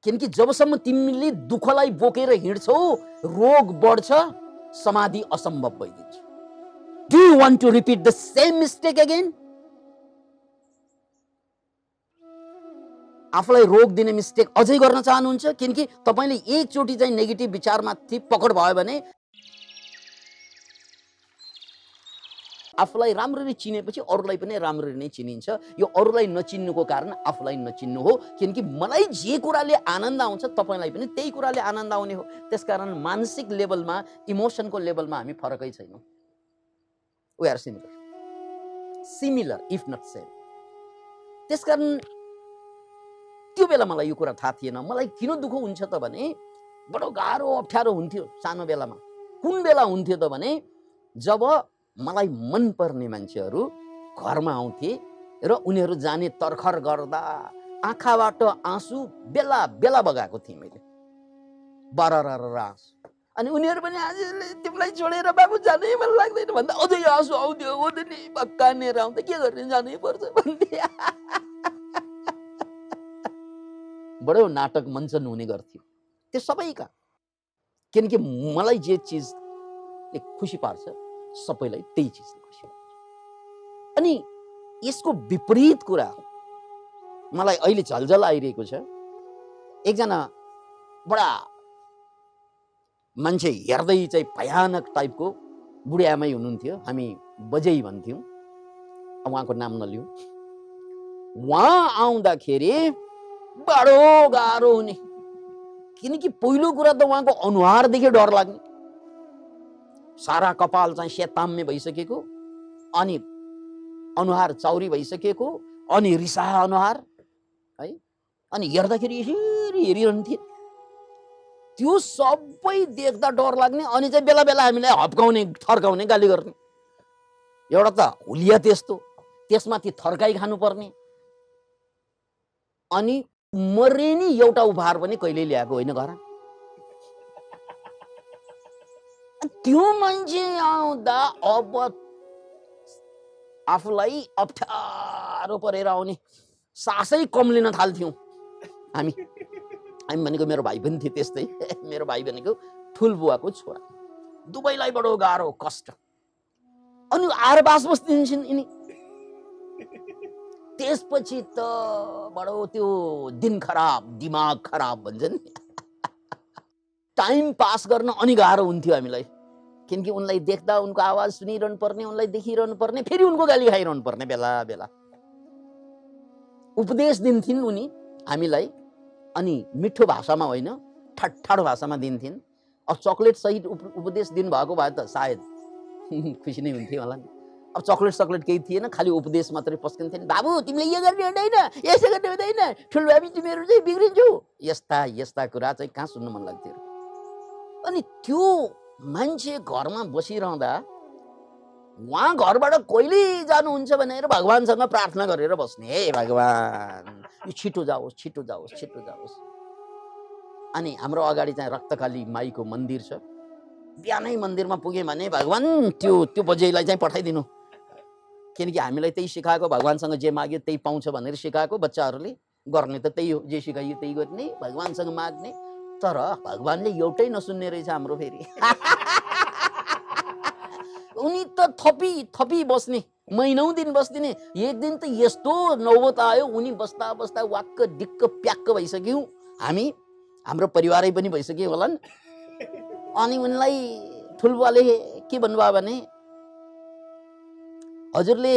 किनकि जबसम्म तिमीले दुःखलाई बोकेर हिँड्छौ रोग बढ्छ, समाधि असम्भव भइदिन्छ। Do you want to repeat the same mistake again? आफूलाई रोग दिने मिस्टेक अझै गर्न चाहनुहुन्छ? किनकि तपाईले एकचोटि चाहिँ नेगेटिभ विचारमाथि पकड भयो भने आफूलाई राम्ररी चिनेपछि अरूलाई पनि राम्ररी नै चिनिन्छ। यो अरूलाई नचिन्नुको कारण आफूलाई नचिन्नु हो। किनकि मलाई जे कुराले आनन्द आउँछ तपाईलाई पनि त्यही कुराले आनन्द आउने हो। त्यसकारण मानसिक लेभलमा, इमोसनको लेभलमा हामी फरकै छैनौँ। We are similar if not same. त्यसकारण त्यो बेला मलाई यो कुरा थाहा थिएन। मलाई किन दुःख हुन्छ त भने बडो गाह्रो अप्ठ्यारो हुन्थ्यो सानो बेलामा। कुन बेला हुन्थ्यो त भने जब मलाई मन पर्ने मान्छेहरू घरमा आउँथे र उनीहरू जाने तर्खर गर्दा आँखाबाट आँसु बेला बेला बगाएको थिएँ मैले, बररर आँसु। अनि उनीहरू पनि आज तिमीलाई छोडेर बाबु जानै मन लाग्दैन भन्दा अझै आँसु आउँथ्यो। ओदनी भक्कानेर आउँदा के गर्ने, जानै पर्छ भन्थे। बडो नाटक मञ्चन हुने गर्थ्यो त्यो सबैका। किनकि मलाई जे चिजले खुसी पार्छ सबैलाई त्यही चिजले खुसी पार्छ। अनि यसको विपरीत कुरा मलाई अहिले झलझल आइरहेको छ। एकजना बडा मान्छे हेर्दै चाहिँ भयानक टाइपको बुढी आमै हुनुहुन्थ्यो। हामी बजै भन्थ्यौँ, उहाँको नाम नलिउँ। उहाँ आउँदाखेरि बडो गाह्रो हुने। किनकि पहिलो कुरा त उहाँको अनुहारदेखि डर लाग्ने। सारा कपाल चाहिँ सेताम्य भइसकेको, अनि अनुहार चाउरी भइसकेको, अनि रिसा अनुहार है। अनि हेर्दाखेरि यसरी हेरिरहन्थे। त्यो सबै देख्दा डर लाग्ने। अनि चाहिँ बेला बेला हामीलाई हप्काउने, थर्काउने, गाली गर्ने। एउटा त हुलिया त्यस्तो, त्यसमाथि थर्काई खानुपर्ने। अनि मरेनी एउटा उपहार पनि कहिले ल्याएको होइन घर। त्यो मान्छे आउँदा अब आफूलाई अप्ठ्यारो परेर आउने, सासै कम लिन थाल्थ्यौँ हामी। भनेको मेरो भाइ पनि थियो त्यस्तै। मेरो भाइ भनेको ठुल बुवाको छोरा। दुवैलाई बडो गाह्रो कष्ट। अनि आएर बास बस्दिन्छन् यिनी। त्यसपछि त बडो त्यो दिन खराब, दिमाग खराब भन्छ नि। टाइम पास गर्न अनि गाह्रो हुन्थ्यो हामीलाई। किनकि उनलाई देख्दा उनको आवाज सुनिरहनु पर्ने, उनलाई देखिरहनु पर्ने, फेरि उनको गाली खाइरहनु पर्ने बेला बेला। उपदेश दिन्थिन् उनी हामीलाई। अनि मिठो भाषामा होइन, ठाडो भाषामा दिन्थिन्। अब चकलेट सहित उपदेश दिनुभएको भए त सायद खुसी नै हुन्थ्यो होला नि। अब चकलेट केही थिएन, खालि उपदेश मात्रै पस्किन्थेन। बाबु तिमीले यो गर्ने हुँदैन, यसो गर्ने हुँदैन, ठुलो भाइ तिमीहरू चाहिँ बिग्रिन्छौ। यस्ता यस्ता कुरा चाहिँ कहाँ सुन्नु मन लाग्थ्यो। अनि त्यो मान्छे घरमा बसिरहँदा उहाँ घरबाट कहिले जानुहुन्छ भनेर भगवानसँग प्रार्थना गरेर बस्ने। हे भगवान, यो छिटो जाओस्, छिटो जाओस्, छिटो जाओस्। अनि हाम्रो अगाडि चाहिँ रक्तकाली माईको मन्दिर छ। बिहानै मन्दिरमा पुग्यो भने भगवान त्यो बजैलाई चाहिँ पठाइदिनु। किनकि हामीलाई त्यही सिकाएको, भगवानसँग जे माग्यो त्यही पाउँछ भनेर सिकाएको। बच्चाहरूले गर्ने त त्यही हो, जे सिकाइयो त्यही गर्ने, भगवानसँग माग्ने। तर भगवानले एउटै नसुन्ने रहेछ हाम्रो फेरि। उनी त थपी बस्ने, महिनौं दिन बस्दिने। एक दिन त यस्तो नौबत आयो, उनी बस्दा बस्दा वाक्क डिक्क प्याक्क भइसक्यौँ हामी। हाम्रो परिवारै पनि भइसक्यो होलान्। अनि उनलाई ठुलबुवाले के भन्नुभयो भने, हजुरले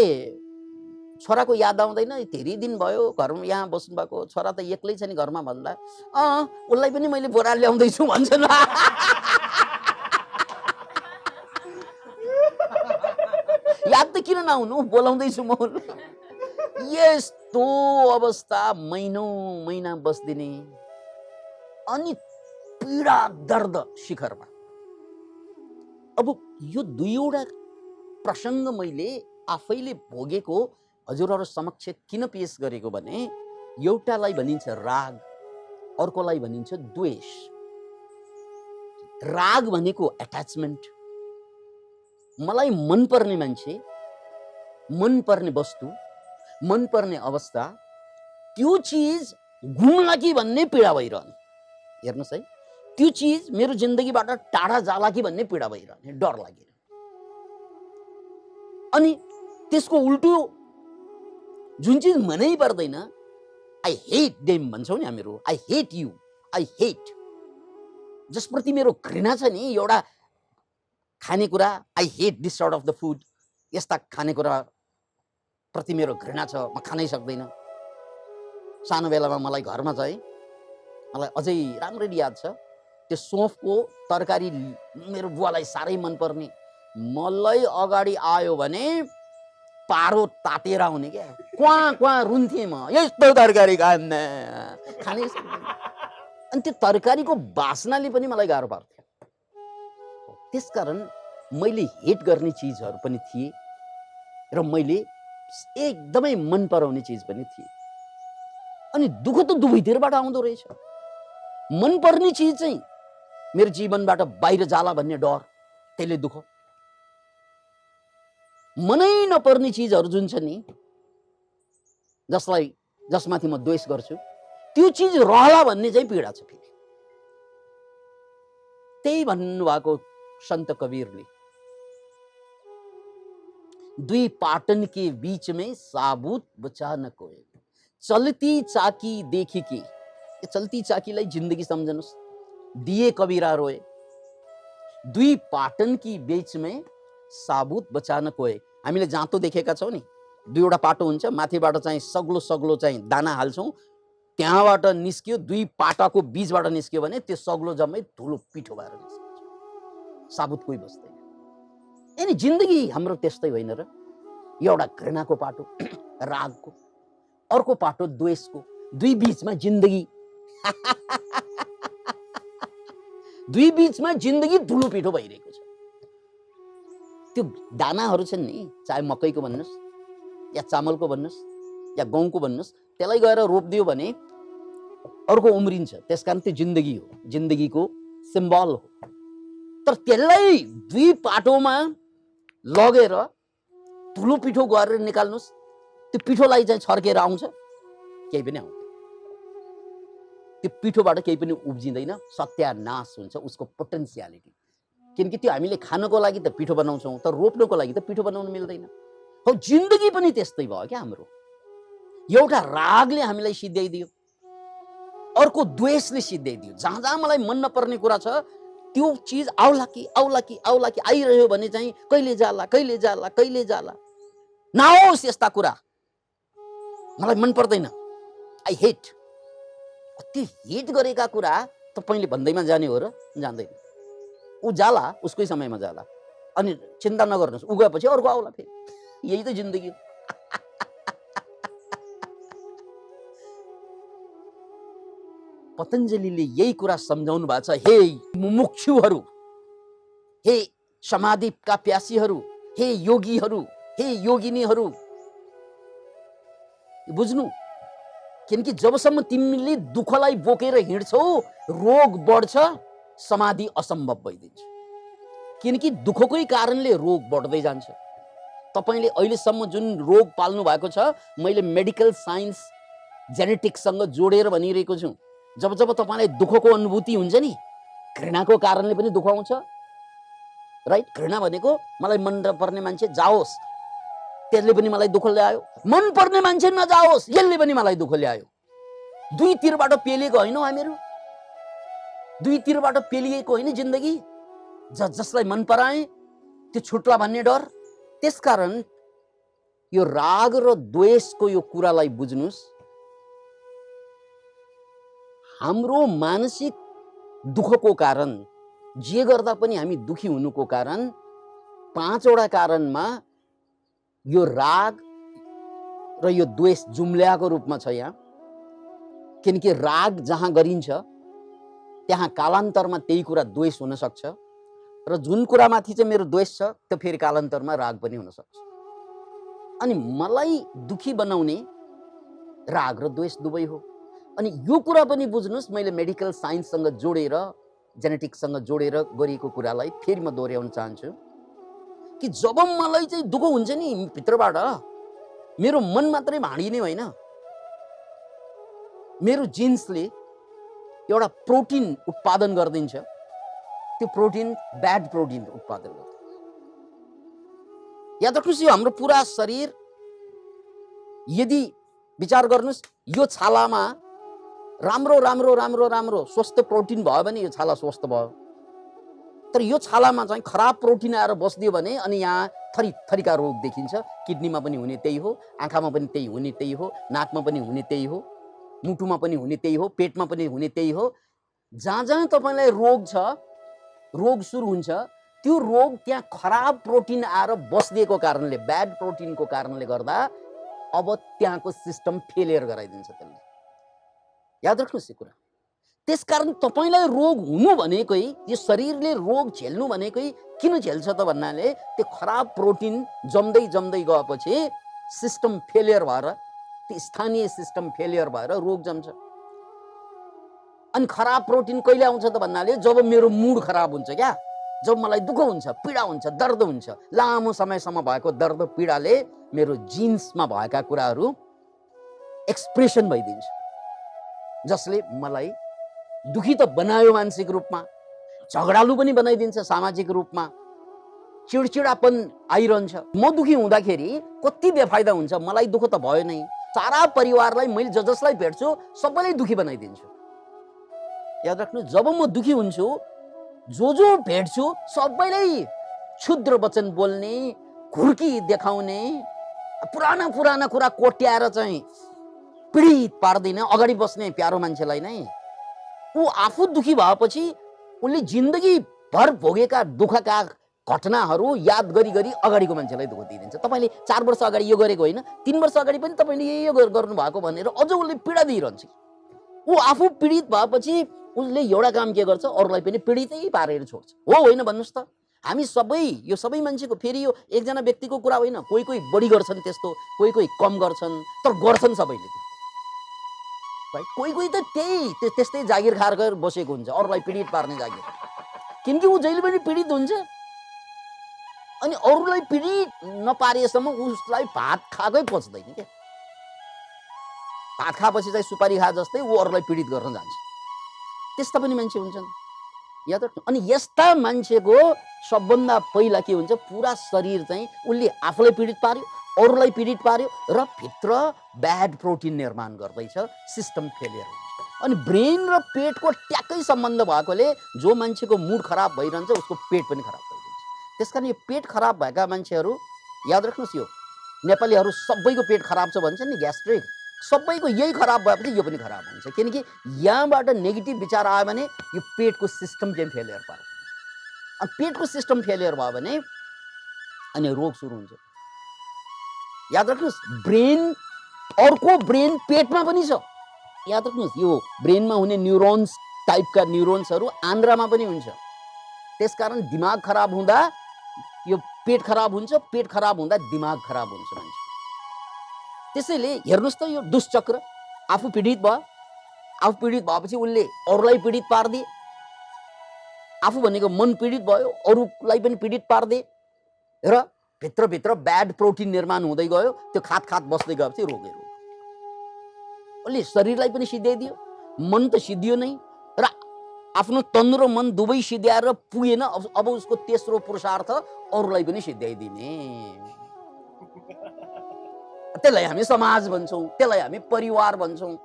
छोराको याद आउँदैन? धेरै दिन भयो घरमा यहाँ बस्नु भएको, छोरा त एक्लै छ नि घरमा भन्दा उसलाई पनि मैले बोरा ल्याउँदैछु भन्छन्। याद त किन नहुनु, बोलाउँदैछु म। यस्तो अवस्था महिनौं महिना बस्दिने। अनि पीडा दर्द शिखरमा। अब यो दुईवटा प्रसङ्ग मैले आफैले भोगेको हजुरहरू समक्ष किन पेश गरेको भने, एउटालाई भनिन्छ राग, अर्कोलाई भनिन्छ द्वेष। राग भनेको एट्याचमेन्ट। मलाई मनपर्ने मान्छे, मनपर्ने वस्तु, मनपर्ने अवस्था, त्यो चिज घुम्ला कि भन्ने पीडा भइरहने। हेर्नुहोस् है, त्यो चिज मेरो जिन्दगीबाट टाढा जाला कि भन्ने पीडा भइरहने, डर लागेर। अनि त्यसको उल्टो जुन चिज मनै पर्दैन, आई हेट देम भन्छौँ नि हामीहरू, I hate you, I hate, जसप्रति मेरो घृणा छ नि, एउटा खानेकुरा, I hate this sort of the food, यस्ता खानेकुरा प्रति मेरो घृणा छ, म खानै सक्दैन। सानो बेलामा मलाई घरमा चाहिँ मलाई अझै राम्ररी याद छ, त्यो सोफको तरकारी मेरो बुवालाई साह्रै मनपर्ने, मलाई अगाडि आयो भने पारो तातेर आउने क्या, क्वा क्वा रुन्थेँ म, यस्तो तरकारी खानै सक्दैन। अनि त्यो तरकारीको बास्नाले पनि मलाई गाह्रो पार्थ्यो। त्यसकारण मैले हेट गर्ने चिजहरू पनि थिए र मैले एकदमै मन पराउने चिज पनि थिए। अनि दुःख त दुवैतिरबाट आउँदो रहेछ। मन पर्ने चिज चाहिँ मेरो जीवनबाट बाहिर जाला भन्ने डर, त्यसले दुःख। मनै नपर्ने चिजहरू जुन छ नि, जसमाथि म द्वेष गर्छु, त्यो चिज रहला भन्ने चाहिँ पीडा छ फेरि। त्यही भन्नुभएको संत कबीरले, दुई पाटन के बीच में साबुत बचा न कोई, चलती चाकी देखी के। ये चलती चाकीलाई जिन्दगी सम्झनुस्, दिए कबीरा रोए, दुई पाटन की बीच में साबुत बचा न कोई। हामीले जाँतो देखेका छौँ नि, दुईवटा पाटो हुन्छ, माथिबाट चाहिँ सग्लो सग्लो चाहिँ दाना हाल्छौँ, त्यहाँबाट निस्कियो, दुई पाटाको बीचबाट निस्कियो भने त्यो सग्लो जम्मै धुलो पिठो भएर निस्किन्छ, साबुत कोही बस्दैन। अनि जिन्दगी हाम्रो त्यस्तै होइन र? एउटा घृणाको पाटो, रागको, अर्को पाटो द्वेषको, दुई बीचमा जिन्दगी दुई बीचमा जिन्दगी धुलो पिठो भइरहेको छ। त्यो दानाहरू छन् नि, चाहे मकैको भन्नुहोस् या चामलको भन्नुहोस् या गहुँको भन्नुहोस्, त्यसलाई गएर रोपिदियो भने अर्को उम्रिन्छ, त्यसकारण त्यो जिन्दगी हो, जिन्दगीको सिम्बल हो। तर त्यसलाई दुई पाटोमा लगेर धुलो पिठो गरेर निकाल्नुहोस्, त्यो पिठोलाई चाहिँ छर्केर आउँछ, केही पनि आउँदैन। त्यो पिठोबाट केही पनि उब्जिँदैन, सत्यानाश हुन्छ उसको पोटेन्सियालिटी। किनकि त्यो हामीले खानको लागि त पिठो बनाउँछौँ, तर रोप्नको लागि त पिठो बनाउनु मिल्दैन। हो, जिन्दगी पनि त्यस्तै भयो क्या हाम्रो। एउटा रागले हामीलाई सिध्याइदियो, अर्को द्वेषले सिध्याइदियो। जहाँ जहाँ मलाई मन नपर्ने कुरा छ, त्यो चिज आउला कि आउला कि आउला कि आइरह्यो भने चाहिँ कहिले जाला कहिले जाला कहिले जाला, नहोस् यस्ता कुरा, मलाई मन पर्दैन, आई हेट। त्यो हेट गरेका कुरा तपाईले भन्दैमा जाने हो र? जान्दैन। ऊ जाला, उसकै समयमा जाला, अनि चिन्ता नगर्नुहोस्, ऊ गएपछि अर्को आउला फेरि। यही त जिन्दगी हो। पतञ्जलिले यही कुरा सम्झाउनु भएको छ। हे मुमुक्षुहरू, हे समाधिका प्यासीहरू, हे योगीहरू, हे योगिनीहरू, बुझ्नु। किनकि जबसम्म तिमीले दुःखलाई बोकेर हिँड्छौ, रोग बढ्छ, समाधि असम्भव भइदिन्छ। किनकि दुःखकै कारणले रोग बढ्दै जान्छ। तपाईले अहिलेसम्म जुन रोग पाल्नु भएको छ, मैले मेडिकल साइन्स जेनेटिक्ससँग जोडेर भनिरहेको छु। जब जब तपाईलाई दुःखको अनुभूति हुन्छ नि, घृणाको कारणले पनि दुःख आउँछ, राइट? घृणा भनेको मलाई मन नपर्ने मान्छे जाओस्, त्यसले पनि मलाई दुःख ल्यायो, मन पर्ने मान्छे नजाओस्, यसले पनि मलाई दुःख ल्यायो। दुई तिरबाट पेलिएको होइन हामीहरू, दुई तिरबाट पेलिएको होइन जिन्दगी। जसलाई मन पराए त्यो छुट्ला भन्ने डर। त्यसकारण यो राग र द्वेषको यो कुरालाई बुझ्नुस्। हाम्रो मानसिक दुःखको कारण, जे गर्दा पनि हामी दुखी हुनुको कारण, पाँचवटा कारणमा यो राग र यो द्वेष जुम्ल्याएको रूपमा छ यहाँ। किनकि राग जहाँ गरिन्छ त्यहाँ कालान्तरमा त्यही कुरा द्वेष हुन सक्छ, र जुन कुरामाथि चाहिँ मेरो द्वेष छ त्यो फेरि कालान्तरमा राग पनि हुन सक्छ। अनि मलाई दुखी बनाउने राग र द्वेष दुवै हो। अनि यो कुरा पनि बुझ्नुस्, मैले मेडिकल साइन्ससँग जोडेर, जेनेटिक्ससँग जोडेर गरिएको कुरालाई फेरि म दोहोऱ्याउन चाहन्छु कि जब मलाई चाहिँ दुःख हुन्छ नि भित्रबाट, मेरो मन मात्रै भाँडिने होइन, मेरो जिन्सले एउटा प्रोटिन उत्पादन गरिदिन्छ, त्यो प्रोटिन ब्याड प्रोटिन उत्पादन गर्छ। याद राख्नुहोस्, यो हाम्रो पुरा शरीर, यदि विचार गर्नुहोस्, यो छालामा राम्रो राम्रो राम्रो राम्रो स्वस्थ प्रोटिन भयो भने यो छाला स्वस्थ भयो। तर यो छालामा चाहिँ खराब प्रोटिन आएर बस्दियो भने अनि यहाँ थरी थरीका रोग देखिन्छ। किडनीमा पनि हुने त्यही हो, आँखामा पनि त्यही हुने त्यही हो, नाकमा पनि हुने त्यही हो, मुटुमा पनि हुने त्यही हो, पेटमा पनि हुने त्यही हो। जहाँ जहाँ तपाईँलाई रोग छ, रोग सुरु हुन्छ, त्यो रोग त्यहाँ खराब प्रोटिन आएर बस्दिएको कारणले, ब्याड प्रोटिनको कारणले गर्दा अब त्यहाँको सिस्टम फेलियर गराइदिन्छ त्यसले। याद राख्नुहोस् यो कुरा। त्यसकारण तपाईँलाई रोग हुनु भनेकै, यो शरीरले रोग झेल्नु भनेकै किन झेल्छ त भन्नाले त्यो खराब प्रोटिन जम्दै जम्दै गएपछि सिस्टम फेलियर भएर, त्यो स्थानीय सिस्टम फेलियर भएर रोग जम्छ। अनि खराब प्रोटिन कहिले आउँछ त भन्नाले जब मेरो मुड खराब हुन्छ क्या, जब मलाई दुःख हुन्छ, पीडा हुन्छ, दर्द हुन्छ, लामो समयसम्म भएको दर्द पीडाले मेरो जिन्समा भएका कुराहरू एक्सप्रेसन भइदिन्छ, जसले मलाई दुखी त बनायो मानसिक रूपमा, झगडालु पनि बनाइदिन्छ सामाजिक रूपमा, चिडचिडापन आइरहन्छ। म दुखी हुँदाखेरि कति बेफाइदा हुन्छ, मलाई दुःख त भयो नै, सारा परिवारलाई मैले जसलाई भेट्छु सबैलाई दुखी बनाइदिन्छु। याद राख्नु, जब म दुखी हुन्छु, जो भेट्छु सबैलाई क्षुद्र वचन बोल्ने, घुर्की देखाउने, पुराना पुराना कुरा कोट्याएर चाहिँ पीडित पार्दिन अगाडि बस्ने प्यारो मान्छेलाई नै। ऊ आफू दुखी भएपछि उनले जिन्दगी भर भोगेका दुःखका घटनाहरू याद गरी गरी अगाडिको मान्छेलाई दुःख दिइदिन्छ। तपाईँले 4 वर्ष अगाडि यो गरेको होइन, 3 वर्ष अगाडि पनि तपाईँले यो गर्नु भएको भनेर अझ उसले पीडा दिइरहन्छ। ऊ आफू पीडित भएपछि उसले एउटा काम के गर्छ, अरूलाई पनि पीडितै पारेर छोड्छ। हो होइन भन्नुहोस् त? हामी सबै, यो सबै मान्छेको, फेरि यो एकजना व्यक्तिको कुरा होइन, कोही कोही बढी गर्छन् त्यस्तो, कोही कोही कम गर्छन्, तर गर्छन् सबैले। कोही कोही त त्यस्तै जागिर खाएर बसेको हुन्छ, अरूलाई पीडित पार्ने जागिर, किनकि ऊ जहिले पनि पीडित हुन्छ। अनि अरूलाई पीडित नपारेसम्म उसलाई भात खाएकै पच्दैन क्या। भात खाएपछि चाहिँ सुपारी खा जस्तै ऊ अरूलाई पीडित गर्न जान्छ। त्यस्ता पनि मान्छे हुन्छन्, याद राख्नु। अनि यस्ता मान्छेको सबभन्दा पहिला के हुन्छ, पुरा शरीर चाहिँ उसले आफूलाई पीडित पार्यो, अरूलाई पीडित पार्यो र भित्र ब्याड प्रोटिन निर्माण गर्दैछ, सिस्टम फेलियर हुन्छ। अनि ब्रेन र पेटको ट्याक्कै सम्बन्ध भएकोले जो मान्छेको मुड खराब भइरहन्छ उसको पेट पनि खराब भइदिन्छ। त्यसकारण यो पेट खराब भएका मान्छेहरू, याद राख्नुहोस्, यो नेपालीहरू सबैको पेट खराब छ भन्छन् नि, ग्यास्ट्रिक, सबैको यही खराब भएपछि यो पनि खराब हुन्छ। किनकि यहाँबाट नेगेटिभ विचार आयो भने यो पेटको सिस्टम चाहिँ फेलियर पार्छ। अनि पेटको सिस्टम फेलियर भयो भने अनि रोग सुरु हुन्छ। याद राख्नुहोस्, ब्रेन, अर्को ब्रेन पेटमा पनि छ। याद राख्नुहोस्, यो ब्रेनमा हुने न्युरोन्स टाइपका न्युरोन्सहरू आन्द्रामा पनि हुन्छ। त्यसकारण दिमाग खराब हुँदा यो पेट खराब हुन्छ, पेट खराब हुँदा दिमाग खराब हुन्छ मान्छे। त्यसैले हेर्नुहोस् त, यो दुष्चक्र, आफू पीडित भयो, आफू पीडित भएपछि उसले अरूलाई पीडित पार्दिए, आफू भनेको मन पीडित भयो, अरूलाई पनि पीडित पार्दिए र भित्रभित्र ब्याड प्रोटिन निर्माण हुँदै गयो। त्यो खात बस्दै गएपछि रोगै रोग। उसले शरीरलाई पनि सिद्ध्याइदियो, मन त सिद्धियो नै, र आफ्नो तन र मन दुवै सिद्ध्याएर पुगेन। अब उसको तेस्रो पुरुषार्थ अरूलाई पनि सिद्ध्याइदिने। त्यसलाई हामी समाज भन्छौँ, त्यसलाई हामी परिवार भन्छौँ।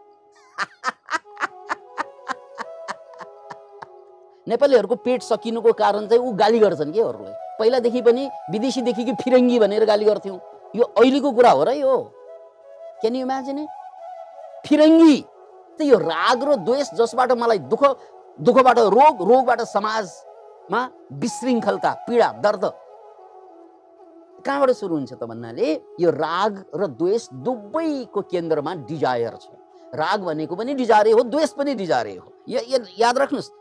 नेपालीहरूको पेट सकिनुको कारण चाहिँ ऊ गाली गर्छन् कि अरूलाई। पहिलादेखि पनि विदेशीदेखि कि फिरङ्गी भनेर गाली गर्थ्यौँ। यो अहिलेको कुरा हो र यो? Can you imagine? फिरङ्गी त यो राग र द्वेष, जसबाट मलाई दुःखबाट रोग, रोगबाट समाजमा विशृङ्खलता, पीडा, दर्द कहाँबाट सुरु हुन्छ त भन्नाले यो राग र द्वेष दुवैको केन्द्रमा डिजायर छ। राग भनेको पनि डिजायर हो, द्वेष पनि डिजायर हो। याद राख्नुहोस्,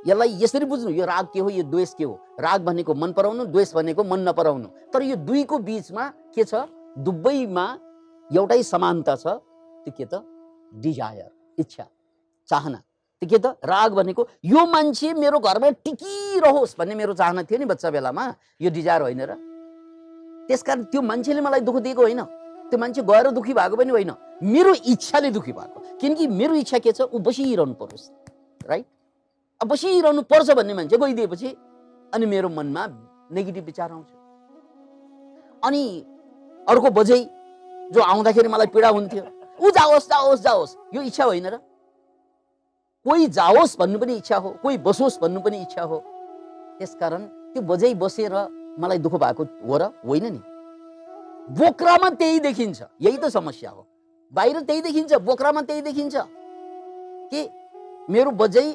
यसलाई यसरी बुझ्नु, यो राग के हो, यो द्वेष के हो। राग भनेको मन पराउनु, द्वेष भनेको मन नपराउनु। तर यो दुईको बीचमा के छ, दुवैमा एउटै समानता छ। त्यो के त? डिजायर, इच्छा, चाहना। त्यो के त? राग भनेको यो मान्छे मेरो घरमा टिकिरहोस् भन्ने मेरो चाहना थियो नि बच्चा बेलामा, यो डिजायर होइन र? त्यसकारण त्यो मान्छेले मलाई दुःख दिएको होइन, त्यो मान्छे गएर दुखी भएको पनि होइन, मेरो इच्छाले दुखी भएको। किनकि मेरो इच्छा के छ, ऊ बसिरहनु परोस्, राइट? अब बसिरहनु पर्छ भन्ने मान्छे गइदिएपछि अनि मेरो मनमा नेगेटिभ विचार आउँछ। अनि अर्को बजै जो आउँदाखेरि मलाई पीडा हुन्थ्यो, ऊ जाओस् जाओस् जाओस्, यो इच्छा होइन र? कोही जाओस् भन्नु पनि इच्छा हो, कोही बसोस् भन्नु पनि इच्छा हो। त्यसकारण त्यो बजै बसेर मलाई दुःख भएको हो र होइन नि? बोक्रामा त्यही देखिन्छ, यही त समस्या हो। बाहिर त्यही देखिन्छ, बोक्रामा त्यही देखिन्छ कि मेरो बजै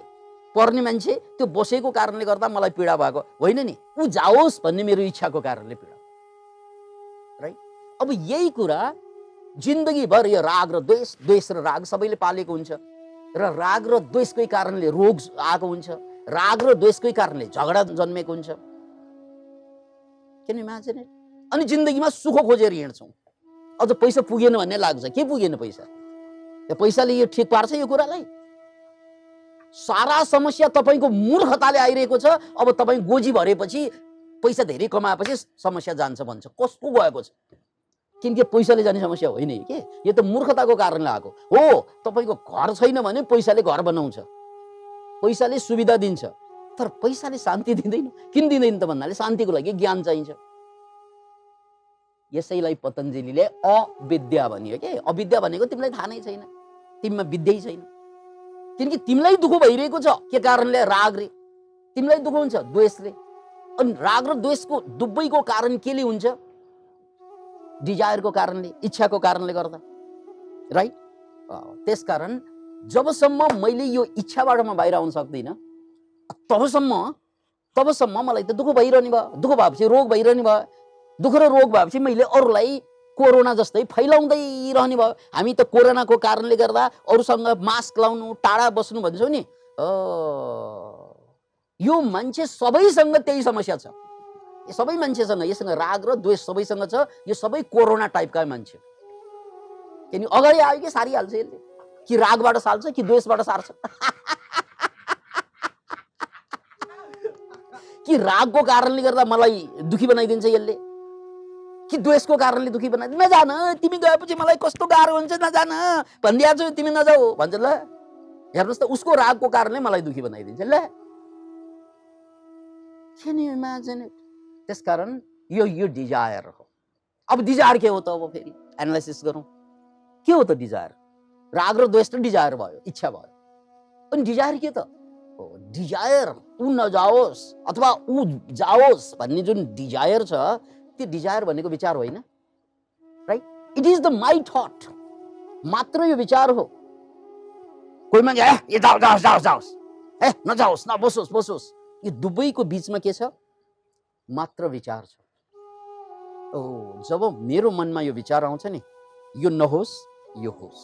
पर्ने मान्छे त्यो बसेको कारणले गर्दा मलाई पीडा भएको होइन नि, ऊ जाओस् भन्ने मेरो इच्छाको कारणले पीडा, राइट? अब यही कुरा जिन्दगीभर यो राग र द्वेष, द्वेष र राग सबैले पालेको हुन्छ र राग र द्वेषकै कारणले रोग आएको हुन्छ, राग र द्वेषकै कारणले झगडा जन्मेको हुन्छ। Can imagine it? अनि जिन्दगीमा सुख खोजेर हिँड्छौँ। अझ पैसा पुगेन भन्ने लाग्छ, के पुगेन पैसा? यो पैसाले यो ठिक पार्छ यो कुरालाई? सारा समस्या तपाईँको मूर्खताले आइरहेको छ। अब तपाईँ गोजी भरेपछि, पैसा धेरै कमाएपछि समस्या जान्छ भन्छ, कसको गएको छ? किनकि पैसाले जाने समस्या होइन के, यो त मूर्खताको कारणले आएको हो। तपाईँको घर छैन भने पैसाले घर बनाउँछ, पैसाले सुविधा दिन्छ, तर पैसाले शान्ति दिँदैन। किन दिँदैन त भन्नाले शान्तिको लागि ज्ञान चाहिन्छ। यसैलाई पतञ्जलिले अविद्या भनियो के। अविद्या भनेको तिमीलाई थाहा नै छैन, तिमीमा विद्यै छैन। किनकि तिमीलाई दुःख भइरहेको छ के कारणले? रागले। तिमीलाई दुःख हुन्छ द्वेषले। अनि राग र द्वेषको दुवैको कारण केले हुन्छ? डिजायरको कारणले, इच्छाको कारणले गर्दा, राइट? त्यसकारण जबसम्म मैले यो इच्छाबाट म बाहिर आउन सक्दिनँ तबसम्म मलाई त दुःख भइरहने भयो। दुःख भएपछि रोग भइरहने भयो। दुःख र रोग भएपछि मैले अरूलाई कोरोना जस्तै फैलाउँदै रहने भयो। हामी त कोरोनाको कारणले गर्दा अरूसँग मास्क लाउनु, टाढा बस्नु भन्छौँ नि। यो मान्छे सबैसँग त्यही समस्या छ। सबै मान्छेसँग यससँग राग र द्वेष सबैसँग छ। यो सबै कोरोना टाइपका मान्छे। किन अगाडि आयो कि सारिहाल्छ यसले? कि रागबाट सार्छ कि द्वेषबाट सार्छ? कि रागको कारणले गर्दा मलाई दुखी बनाइदिन्छ यसले, कि द्वेषको कारणले दुखी बनाइदिन्छ? नजान, तिमी गएपछि मलाई कस्तो गाह्रो हुन्छ, नजान भनिदिएको छु, तिमी नजाऊ भन्छ। ल हेर्नुहोस् त, उसको रागको कारणले मलाई दुखी बनाइदिन्छ। ल कैन यु इमेजिन इट? त्यसकारण यो डिजायर हो। अब डिजायर के हो त? अब फेरि एनालाइसिस गरौँ, के हो त डिजायर? राग र द्वेष त डिजायर भयो, इच्छा भयो। अनि डिजायर के त? डिजायर ऊ नजाओस् अथवा ऊ जाओस् भन्ने जुन डिजायर छ, त्यो डिजायर भनेको विचार होइन, right? It is the my thought मात्र, यो विचार हो। कोही मान्छे ए जाओस् जाओस् जाओस् जाओस्, ए नजाओस्, नबसोस् बसोस्, यो दुवैको बिचमा के छ? मात्र विचार छ। जब मेरो मनमा यो विचार आउँछ नि, यो नहोस् यो होस्,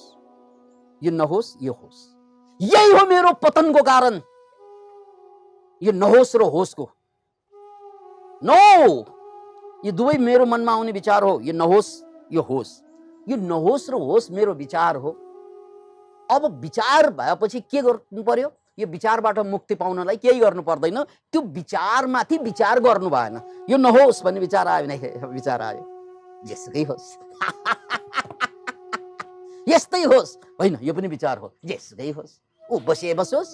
यो नहोस् यो होस्, यही हो मेरो पतनको कारण। यो नहोस् र होसको, नो, यो दुवै मेरो मनमा आउने विचार हो। यो नहोस् यो होस्, यो नहोस् र होस् मेरो विचार हो। अब विचार भएपछि के गर्नु पर्यो? यो विचारबाट मुक्ति पाउनलाई केही गर्नु पर्दैन, त्यो विचारमाथि विचार गर्नु भएन। यो नहोस् भन्ने विचार आयो भने विचार आयो, जेसुकै होस् यस्तै होस्, होइन यो पनि विचार हो, जेसुकै होस्, ऊ बसे बसोस्,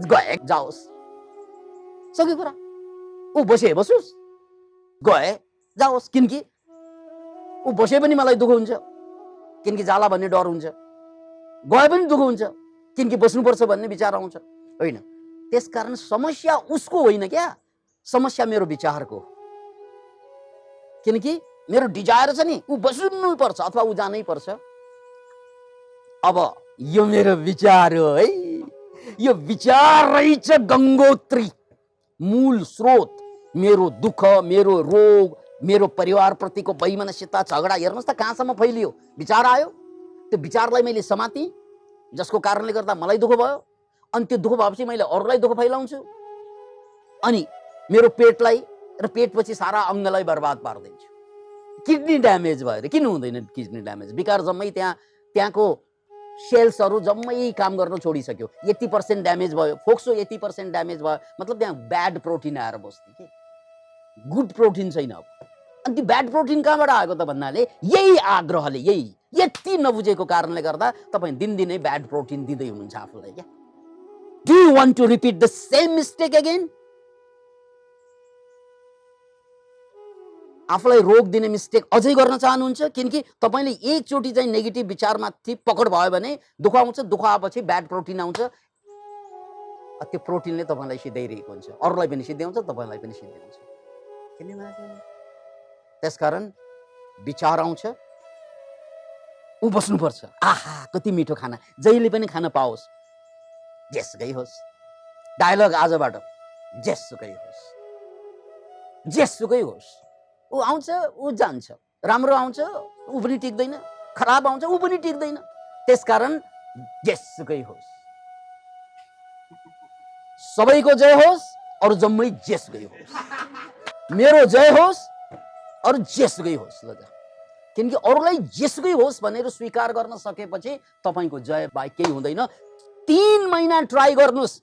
गए जाओस्, सक्यो कुरा। ऊ बसे बसोस्, गए जाओस्, किनकि ऊ बसे पनि मलाई दुःख हुन्छ, किनकि जाला भन्ने डर हुन्छ, गए पनि दुःख हुन्छ, किनकि बस्नुपर्छ भन्ने विचार आउँछ, होइन? त्यसकारण समस्या उसको होइन क्या, समस्या मेरो विचारको। किनकि मेरो डिजायर छ नि, ऊ बस्नु पर्छ अथवा ऊ जानै पर्छ। अब यो मेरो विचार हो है, यो विचार रहेछ गङ्गोत्री, मूल स्रोत। मेरो दुःख, मेरो रोग, मेरो परिवार प्रतिको वैमनस्यता, झगडा, हेर्नुहोस् त कहाँसम्म फैलियो। विचार आयो, त्यो विचारलाई मैले समातेँ, जसको कारणले गर्दा मलाई दुःख भयो। अनि त्यो दुःख भएपछि मैले अरूलाई दुःख फैलाउँछु, अनि मेरो पेटलाई र पेटपछि सारा अङ्गलाई बर्बाद पारिदिन्छु। किडनी ड्यामेज भयो, किन हुँदैन किडनी ड्यामेज? विकार जम्मै त्यहाँको सेल्सहरू जम्मै काम गर्न छोडिसक्यो, 80% ड्यामेज भयो, फोक्सो 80% ड्यामेज भयो, मतलब त्यहाँ ब्याड प्रोटिन आएर बस्ने कि गुड प्रोटिन छैन। अब अनि त्यो ब्याड प्रोटिन कहाँबाट आएको त भन्नाले यही आग्रहले, यति नबुझेको कारणले गर्दा तपाईँ दिनदिनै ब्याड प्रोटिन दिँदै हुनुहुन्छ आफूलाई क्या। Do you want to repeat the same mistake again? आफूलाई रोग दिने मिस्टेक अझै गर्न चाहनुहुन्छ? किनकि तपाईँले एकचोटि चाहिँ नेगेटिभ विचारमाथि पकड भयो भने दुःख आउँछ, दुःख आएपछि ब्याड प्रोटिन आउँछ। त्यो प्रोटिनले तपाईँलाई सिधाइरहेको हुन्छ, अरूलाई पनि सिध्याउँछ, तपाईँलाई पनि सिध्याउँछ। त्यसकारण विचार आउँछ, ऊ बस्नुपर्छ, आहा कति मिठो खाना, जहिले पनि खान पाओस्, जेसुकै होस्। डायलग आजबाट जेसुकै होस्, जेसुकै होस्। ऊ आउँछ, ऊ जान्छ, राम्रो आउँछ, ऊ पनि टिक्दैन, खराब आउँछ, ऊ पनि टिक्दैन। त्यसकारण जेसुकै होस्, सबैको जय होस्, अरू जम्मै जेसुकै होस्। मेरो जय होस्, अरू जेसुकै होस् ल। किनकि अरूलाई जेसुकै होस् भनेर स्वीकार गर्न सकेपछि तपाईँको जय बाहेक केही हुँदैन। 3 महिना ट्राई गर्नुहोस्,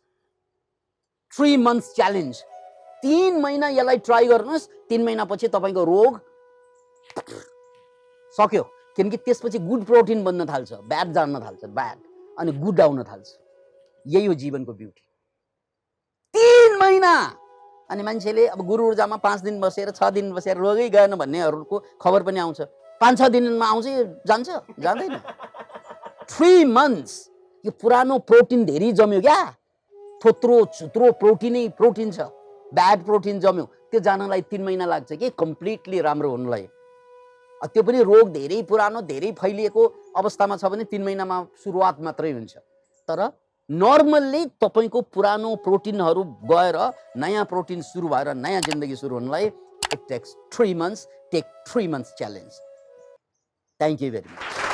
3 months च्यालेन्ज। 3 महिना यसलाई ट्राई गर्नुहोस्, 3 महिनापछि तपाईँको रोग सक्यो। किनकि त्यसपछि गुड प्रोटिन बन्न थाल्छ, ब्याड जान्न थाल्छ, ब्याड अनि गुड आउन थाल्छ। यही हो जीवनको ब्युटी। 3 महिना। अनि मान्छेले अब गुरु ऊर्जामा 5 दिन बसेर 6 दिन बसेर रोगै गएन भन्नेहरूको खबर पनि आउँछ। 5-6 दिनमा आउँछ, जान्छ, जाँदैन। 3 months। यो पुरानो प्रोटिन धेरै जम्यो क्या, थोत्रो छुत्रो प्रोटिनै प्रोटिन छ, ब्याड प्रोटिन जम्यो, त्यो जानलाई 3 महिना लाग्छ कि कम्प्लिटली राम्रो हुनुलाई। त्यो पनि रोग धेरै पुरानो, धेरै फैलिएको अवस्थामा छ भने 3 महिनामा सुरुवात मात्रै हुन्छ। तर नर्मल्ली तपाईँको पुरानो प्रोटिनहरू गएर नयाँ प्रोटिन सुरु भएर नयाँ जिन्दगी सुरु हुनलाई it takes 3 months। Take 3 months challenge. Thank you very much.